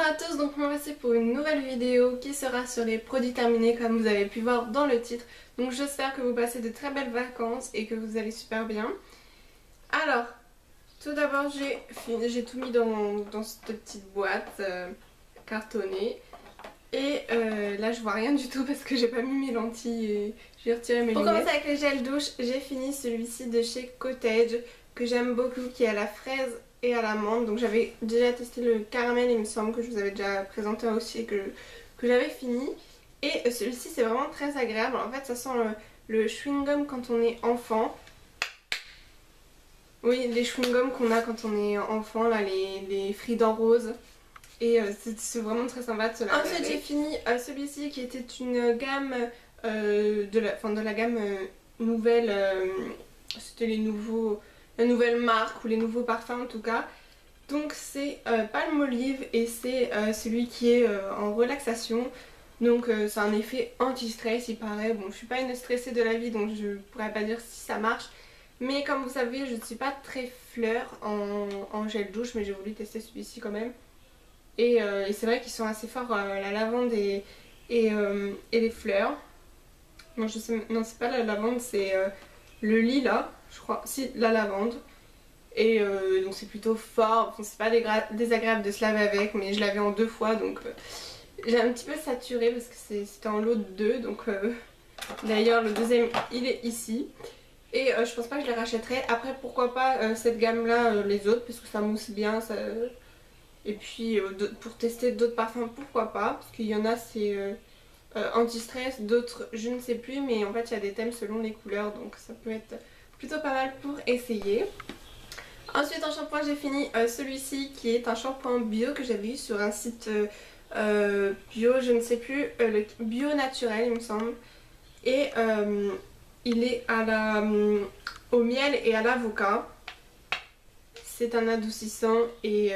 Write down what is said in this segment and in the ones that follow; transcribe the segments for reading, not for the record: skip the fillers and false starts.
Bonjour à tous, donc me voici pour une nouvelle vidéo qui sera sur les produits terminés comme vous avez pu voir dans le titre. Donc j'espère que vous passez de très belles vacances et que vous allez super bien. Alors, tout d'abord j'ai tout mis dans cette petite boîte cartonnée. Et là je vois rien du tout parce que j'ai pas mis mes lentilles et j'ai retiré mes lunettes. Pour commencer avec les gels douche, j'ai fini celui-ci de chez Cottage que j'aime beaucoup, qui est à la fraise et à l'amande. Donc j'avais déjà testé le caramel, il me semble que je vous avais déjà présenté aussi et que j'avais fini. Et celui-ci c'est vraiment très agréable. En fait ça sent le chewing-gum quand on est enfant. Oui, les chewing-gums qu'on a quand on est enfant, là, les Fridan rose. Et c'est vraiment très sympa de se laver. Ensuite j'ai fini celui-ci qui était une gamme de la gamme nouvelle, c'était la nouvelle marque ou les nouveaux parfums en tout cas. Donc c'est Palmolive et c'est celui qui est en relaxation. Donc c'est un effet anti-stress il paraît. Bon, je suis pas une stressée de la vie donc je pourrais pas dire si ça marche. Mais comme vous savez je ne suis pas très fleur en gel douche, mais j'ai voulu tester celui-ci quand même. Et c'est vrai qu'ils sont assez forts, la lavande et les fleurs. Non, non c'est pas la lavande, c'est le lilas, je crois. Si, la lavande. Et donc c'est plutôt fort, enfin, c'est pas désagréable de se laver avec, mais je l'avais en 2 fois donc j'ai un petit peu saturé parce que c'était en lot de 2. Donc d'ailleurs le deuxième il est ici. Et je pense pas que je les rachèterai. Après pourquoi pas cette gamme là, les autres, parce que ça mousse bien, ça... Et puis pour tester d'autres parfums, pourquoi pas, parce qu'il y en a c'est anti-stress, d'autres je ne sais plus, mais en fait il y a des thèmes selon les couleurs, donc ça peut être plutôt pas mal pour essayer. Ensuite en shampoing j'ai fini celui-ci qui est un shampoing bio que j'avais eu sur un site bio, je ne sais plus, le bio naturel il me semble. Et il est au miel et à l'avocat. C'est un adoucissant et...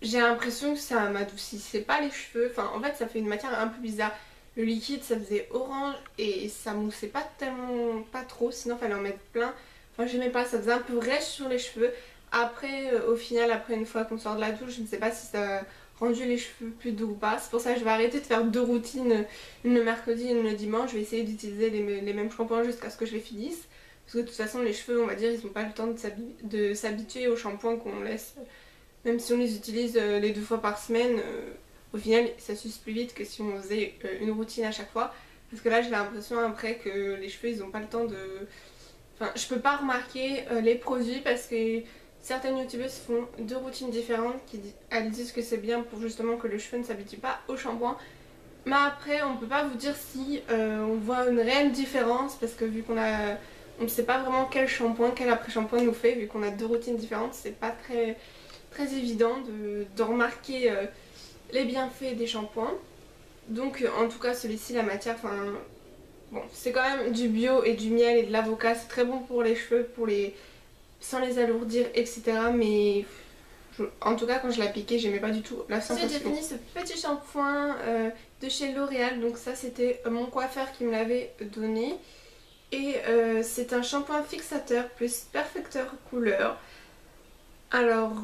j'ai l'impression que ça m'adoucissait pas les cheveux. Enfin, en fait, ça fait une matière un peu bizarre. Le liquide, ça faisait orange et ça moussait pas tellement, pas trop. Sinon, il fallait en mettre plein. Enfin, j'aimais pas. Ça faisait un peu rêche sur les cheveux. Après, au final, après une fois qu'on sort de la douche, je ne sais pas si ça a rendu les cheveux plus doux ou pas. C'est pour ça que je vais arrêter de faire 2 routines, une le mercredi et une le dimanche. Je vais essayer d'utiliser les mêmes shampoings jusqu'à ce que je les finisse. Parce que de toute façon, les cheveux, on va dire, ils n'ont pas le temps de s'habituer au shampoing qu'on laisse. Même si on les utilise les 2 fois par semaine, au final ça s'use plus vite que si on faisait une routine à chaque fois. Parce que là j'ai l'impression après que les cheveux ils ont pas le temps de... Enfin je peux pas remarquer les produits parce que certaines youtubeuses font 2 routines différentes elles disent que c'est bien pour justement que le cheveu ne s'habitue pas au shampoing. Mais après on peut pas vous dire si on voit une réelle différence parce que vu on ne sait pas vraiment quel shampoing, quel après-shampoing nous fait, vu qu'on a 2 routines différentes, c'est pas très évident de remarquer les bienfaits des shampoings. Donc en tout cas celui-ci, la matière, enfin bon, c'est quand même du bio et du miel et de l'avocat, c'est très bon pour les cheveux, sans les alourdir, etc. Mais en tout cas quand je l'ai appliqué, j'aimais pas du tout la sensation. Ensuite j'ai fini ce petit shampoing de chez L'Oréal, donc ça c'était mon coiffeur qui me l'avait donné. Et c'est un shampoing fixateur plus perfecteur couleur. Alors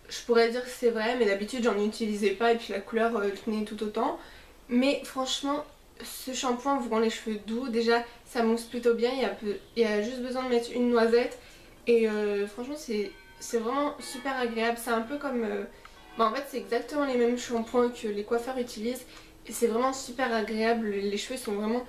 je pourrais dire que c'est vrai, mais d'habitude j'en utilisais pas et puis la couleur tenait tout autant. Mais franchement, ce shampoing vous rend les cheveux doux. Déjà, ça mousse plutôt bien, il y a juste besoin de mettre une noisette. Et franchement, c'est vraiment super agréable. C'est un peu comme... en fait, c'est exactement les mêmes shampoings que les coiffeurs utilisent. Et c'est vraiment super agréable. Les cheveux sont vraiment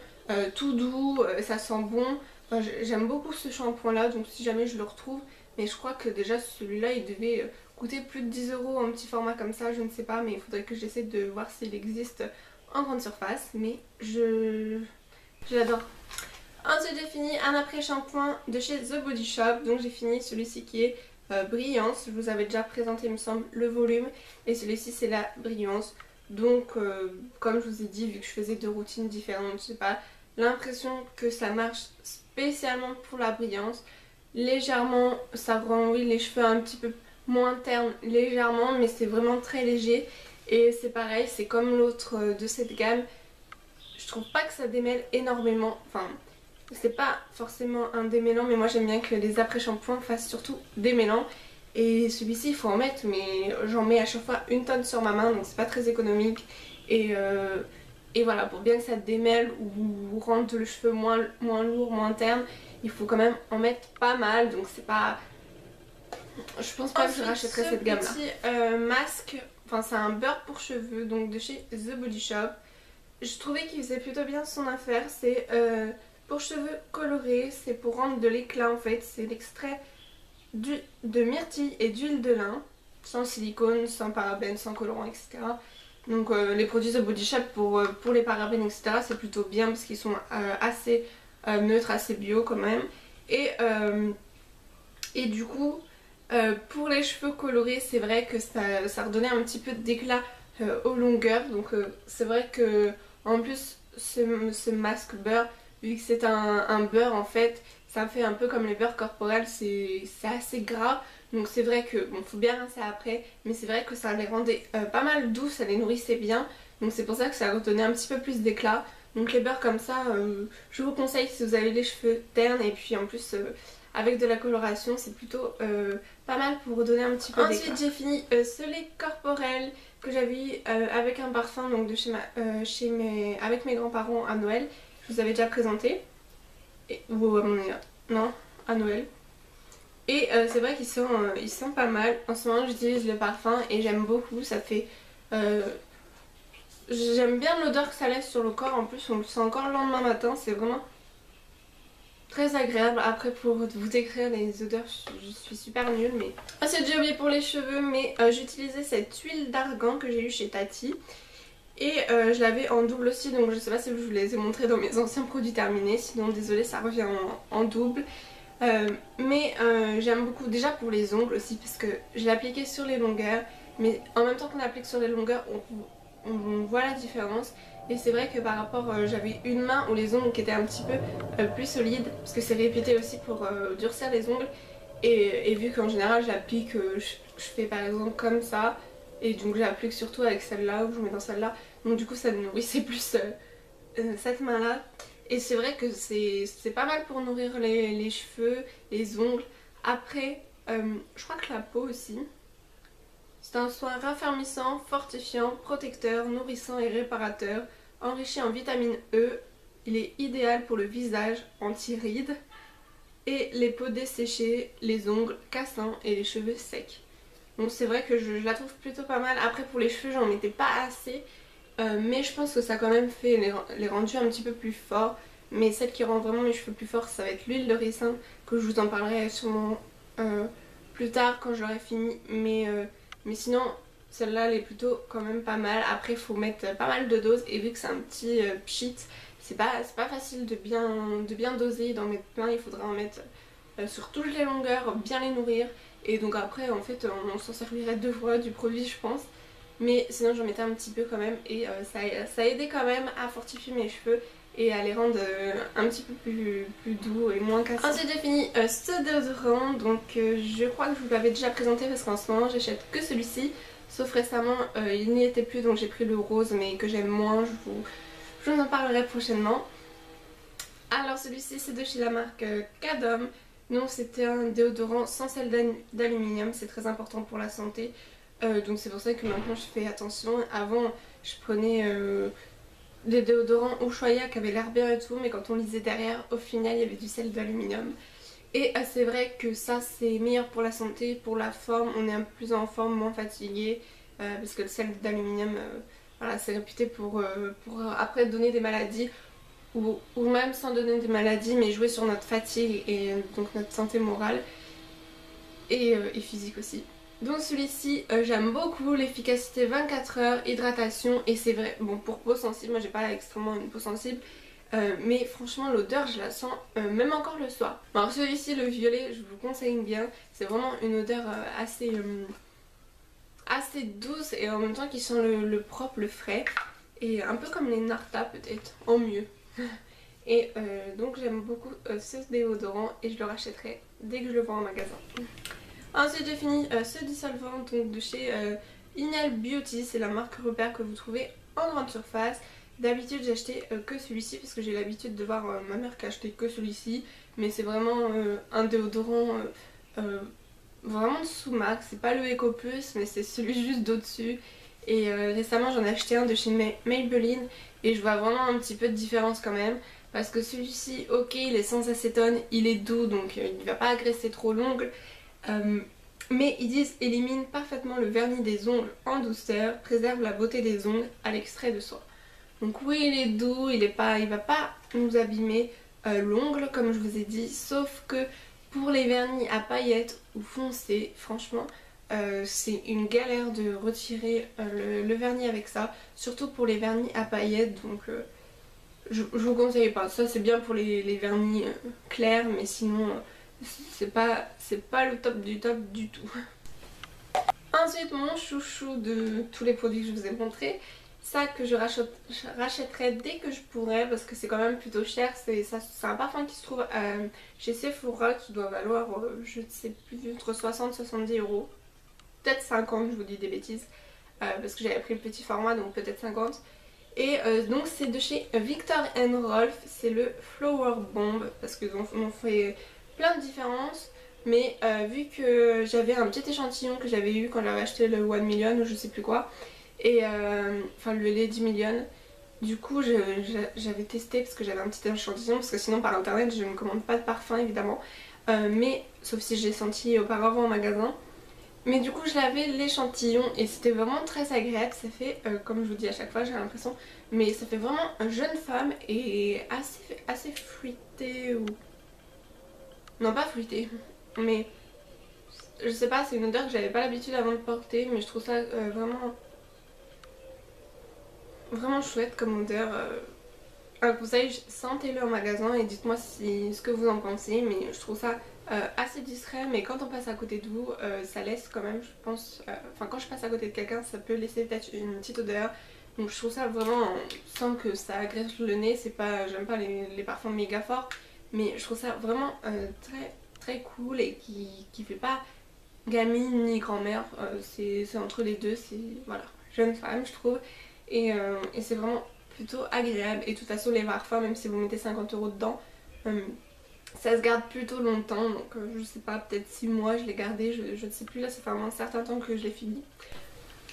tout doux, ça sent bon. Enfin, j'aime beaucoup ce shampoing là, donc si jamais je le retrouve. Mais je crois que déjà celui-là il devait coûter plus de 10 € en petit format comme ça, je ne sais pas, mais il faudrait que j'essaie de voir s'il existe en grande surface, mais je l'adore. Ensuite j'ai fini un après-shampoing de chez The Body Shop, donc j'ai fini celui-ci qui est Brillance, je vous avais déjà présenté il me semble le volume, et celui-ci c'est la Brillance. Donc comme je vous ai dit, vu que je faisais 2 routines différentes, je sais pas, l'impression que ça marche spécialement pour la Brillance. Légèrement, ça rend oui les cheveux un petit peu moins ternes, légèrement, mais c'est vraiment très léger. Et c'est pareil, c'est comme l'autre de cette gamme. Je trouve pas que ça démêle énormément. Enfin, c'est pas forcément un démêlant, mais moi j'aime bien que les après-shampoings fassent surtout démêlant. Et celui-ci il faut en mettre, mais j'en mets à chaque fois une tonne sur ma main, donc c'est pas très économique. Et voilà, pour bien que ça démêle ou rendre le cheveu moins lourd, moins terne, il faut quand même en mettre pas mal, donc c'est pas... Je pense pas que je rachèterai cette gamme là. Petit masque, enfin c'est un beurre pour cheveux, donc de chez The Body Shop. Je trouvais qu'il faisait plutôt bien son affaire, c'est pour cheveux colorés, c'est pour rendre de l'éclat en fait, c'est l'extrait de myrtille et d'huile de lin, sans silicone, sans parabènes, sans colorant, etc. Donc les produits The Body Shop pour les parabènes, etc. c'est plutôt bien parce qu'ils sont assez neutres, assez bio quand même. Et du coup, pour les cheveux colorés, c'est vrai que ça redonnait un petit peu d'éclat aux longueurs. Donc c'est vrai que en plus ce masque beurre, vu que c'est un beurre en fait, ça fait un peu comme les beurres corporels, c'est assez gras. Donc c'est vrai que, bon, faut bien rincer après, mais c'est vrai que ça les rendait pas mal doux, ça les nourrissait bien. Donc c'est pour ça que ça redonnait un petit peu plus d'éclat. Donc les beurres comme ça, je vous conseille si vous avez les cheveux ternes. Et puis en plus, avec de la coloration, c'est plutôt pas mal pour redonner un petit peu d'éclat. Ensuite j'ai fini ce lait corporel que j'avais eu avec un parfum donc de avec mes grands-parents à Noël. Je vous avais déjà présenté. Non, à Noël. Et c'est vrai qu'ils sont pas mal. En ce moment j'utilise le parfum et j'aime beaucoup. Ça fait... j'aime bien l'odeur que ça laisse sur le corps. En plus on le sent encore le lendemain matin. C'est vraiment très agréable. Après pour vous décrire les odeurs je suis super nulle. Mais ensuite j'ai oublié pour les cheveux. Mais j'utilisais cette huile d'argan que j'ai eue chez Tati. Et je l'avais en double aussi, donc je sais pas si je vous les ai montrés dans mes anciens produits terminés, sinon désolé ça revient en double. Mais j'aime beaucoup déjà pour les ongles aussi parce que je l'ai appliqué sur les longueurs, mais en même temps qu'on applique sur les longueurs on voit la différence. Et c'est vrai que par rapport, j'avais une main où les ongles qui étaient un petit peu plus solides, parce que c'est réputé aussi pour durcir les ongles. Et vu qu'en général j'applique, je fais par exemple comme ça. Et donc j'applique surtout avec celle-là, ou je mets dans celle-là. Donc du coup ça nourrissait plus cette main-là. Et c'est vrai que c'est pas mal pour nourrir les cheveux, les ongles. Après, je crois que la peau aussi. C'est un soin raffermissant, fortifiant, protecteur, nourrissant et réparateur. Enrichi en vitamine E. Il est idéal pour le visage, anti-rides. Et les peaux desséchées, les ongles cassants et les cheveux secs. Donc c'est vrai que je la trouve plutôt pas mal. Après pour les cheveux j'en mettais pas assez. Mais je pense que ça a quand même fait les rendus un petit peu plus forts. Mais celle qui rend vraiment mes cheveux plus forts ça va être l'huile de ricin. Que je vous en parlerai sûrement plus tard quand j'aurai fini. Mais sinon celle-là elle est plutôt quand même pas mal. Après il faut mettre pas mal de doses. Et vu que c'est un petit pchit, c'est pas facile de bien doser, d'en mettre plein. Il faudra en mettre sur toutes les longueurs, bien les nourrir. Et donc après en fait on s'en servirait 2 fois du produit je pense. Mais sinon j'en mettais un petit peu quand même. Et ça aidait quand même à fortifier mes cheveux et à les rendre un petit peu plus doux et moins cassants. Ensuite j'ai fini ce déodorant. Donc je crois que je vous l'avais déjà présenté parce qu'en ce moment j'achète que celui-ci. Sauf récemment il n'y était plus donc j'ai pris le rose mais que j'aime moins. Je vous en parlerai prochainement. Alors celui-ci c'est de chez la marque Cadom. Non, c'était un déodorant sans sel d'aluminium, c'est très important pour la santé. Donc c'est pour ça que maintenant je fais attention. Avant je prenais des déodorants Ushuaïa qui avaient l'air bien et tout, mais quand on lisait derrière, au final il y avait du sel d'aluminium. Et c'est vrai que ça c'est meilleur pour la santé, pour la forme, on est un peu plus en forme, moins fatigué. Parce que le sel d'aluminium, voilà, c'est réputé pour après donner des maladies. Ou même sans donner des maladies mais jouer sur notre fatigue et donc notre santé morale et physique aussi. Donc celui-ci j'aime beaucoup, l'efficacité 24 heures, hydratation et c'est vrai, bon pour peau sensible, moi j'ai pas extrêmement une peau sensible mais franchement l'odeur je la sens même encore le soir. Bon, alors celui-ci le violet je vous conseille bien, c'est vraiment une odeur assez douce et en même temps qui sent le propre, le frais et un peu comme les Narta peut-être, en mieux. Et donc j'aime beaucoup ce déodorant et je le rachèterai dès que je le vois en magasin. Ensuite j'ai fini ce dissolvant donc de chez Inel Beauty, c'est la marque repère que vous trouvez en grande surface. D'habitude j'ai acheté que celui-ci parce que j'ai l'habitude de voir ma mère qui a acheté que celui-ci. Mais c'est vraiment un déodorant vraiment de sous-marque, c'est pas le Ecoplus mais c'est celui juste d'au-dessus. Et récemment j'en ai acheté un de chez Maybelline et je vois vraiment un petit peu de différence quand même. Parce que celui-ci, ok, il est sans acétone, il est doux donc il ne va pas agresser trop l'ongle. Mais ils disent élimine parfaitement le vernis des ongles en douceur, préserve la beauté des ongles à l'extrait de soie. Donc oui, il est doux, il va pas nous abîmer l'ongle comme je vous ai dit, sauf que pour les vernis à paillettes ou foncés, franchement, c'est une galère de retirer le vernis avec ça, surtout pour les vernis à paillettes, donc je vous conseille pas. Ça c'est bien pour les vernis clairs, mais sinon c'est pas le top du tout. Ensuite, mon chouchou de tous les produits que je vous ai montrés, ça que je rachèterai dès que je pourrai parce que c'est quand même plutôt cher. C'est un parfum qui se trouve chez Sephora qui doit valoir, je ne sais plus, entre 60 et 70 euros. Peut-être 50, je vous dis des bêtises, parce que j'avais pris le petit format, donc peut-être 50. Et donc c'est de chez Viktor & Rolf, c'est le Flower Bomb, parce qu'ils ont fait plein de différences. Mais vu que j'avais un petit échantillon que j'avais eu quand j'avais acheté le 1 million ou je sais plus quoi, et enfin le Lady Million, du coup j'avais testé parce que j'avais un petit échantillon, parce que sinon par internet je ne commande pas de parfum évidemment, mais sauf si j'ai senti auparavant en magasin. Mais du coup je l'avais l'échantillon et c'était vraiment très agréable, ça fait comme je vous dis à chaque fois j'ai l'impression, mais ça fait vraiment jeune femme et assez fruité ou... Non pas fruité, mais je sais pas, c'est une odeur que j'avais pas l'habitude avant de porter, mais je trouve ça vraiment chouette comme odeur. Un conseil, sentez-le en magasin et dites-moi ce que vous en pensez, mais je trouve ça assez discret, mais quand on passe à côté de vous, ça laisse quand même, je pense, enfin quand je passe à côté de quelqu'un, ça peut laisser peut-être une petite odeur. Donc je trouve ça vraiment, sans que ça agresse le nez, c'est pas, j'aime pas les parfums méga forts, mais je trouve ça vraiment très cool et qui fait pas gamine ni grand-mère, c'est entre les deux, c'est voilà, jeune femme je trouve, et c'est vraiment plutôt agréable. Et de toute façon les parfums, même si vous mettez 50 euros dedans, ça se garde plutôt longtemps, donc je sais pas, peut-être 6 mois je l'ai gardé, je ne sais plus, là ça fait vraiment un certain temps que je l'ai fini.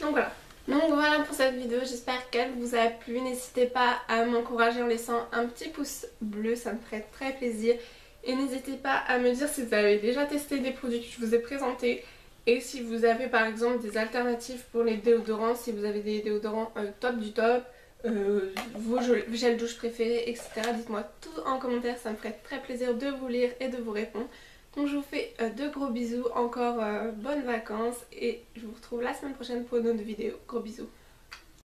Donc voilà pour cette vidéo, j'espère qu'elle vous a plu. N'hésitez pas à m'encourager en laissant un petit pouce bleu, ça me ferait très plaisir. Et n'hésitez pas à me dire si vous avez déjà testé des produits que je vous ai présentés. Et si vous avez par exemple des alternatives pour les déodorants, si vous avez des déodorants top du top, vos gels douche préférés, etc. Dites-moi tout en commentaire, ça me ferait très plaisir de vous lire et de vous répondre. Donc je vous fais de gros bisous, encore bonnes vacances et je vous retrouve la semaine prochaine pour une autre vidéo. Gros bisous.